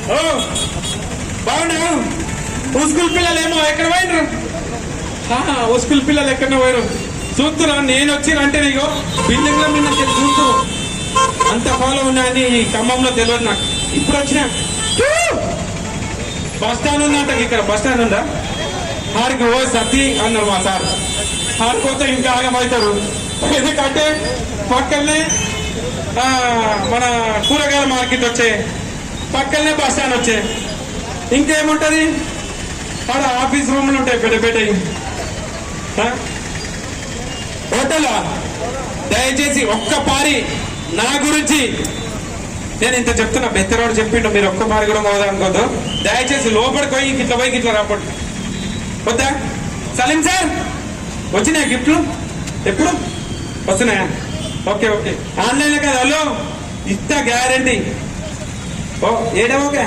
ఓ బాగున్నా స్కూల్ పిల్లలు ఏమో ఎక్కడ పోయినరు స్కూల్ పిల్లలు ఎక్కడ పోయారు చూస్తున్నా నేను వచ్చినంటే నీకు బిల్డింగ్ లో మీద చూస్తూ అంత ఫాలో ఉన్నా అని ఈ ఖమ్మంలో తెలియదు నాకు ఇప్పుడు వచ్చినా బస్ స్టాండ్ ఉందంట ఇక్కడ బస్ స్టాండ్ ఉందా ఆడికి ఓ సతీ అన్నారు మా సార్ ఆడిపోతే ఇంకా ఆగమవుతారు ఎందుకంటే పక్కనే మన కూరగాయల మార్కెట్ వచ్చే పక్కనే బస్ స్టాండ్ వచ్చే ఇంకేముంటది ఆడ ఆఫీస్ రూమ్లు ఉంటాయి పెద్ద పెద్ద హోటల్ దయచేసి ఒక్క పారి నా గురించి నేను ఇంత చెప్తున్నా బెత్తరోడు చెప్పిండు మీరు ఒక్క మారి కూడా పోదా అనుకోద్దు దయచేసి లోపలికి పోయి ఇట్లా రాపడు వద్దా సలీం సార్ వచ్చినాయా గిఫ్ట్లు ఎప్పుడు వస్తున్నాయా ఓకే ఓకే ఆన్లైన్లో కదా హలో ఇస్తా గ్యారంటీ ఓ ఏడా ఓకే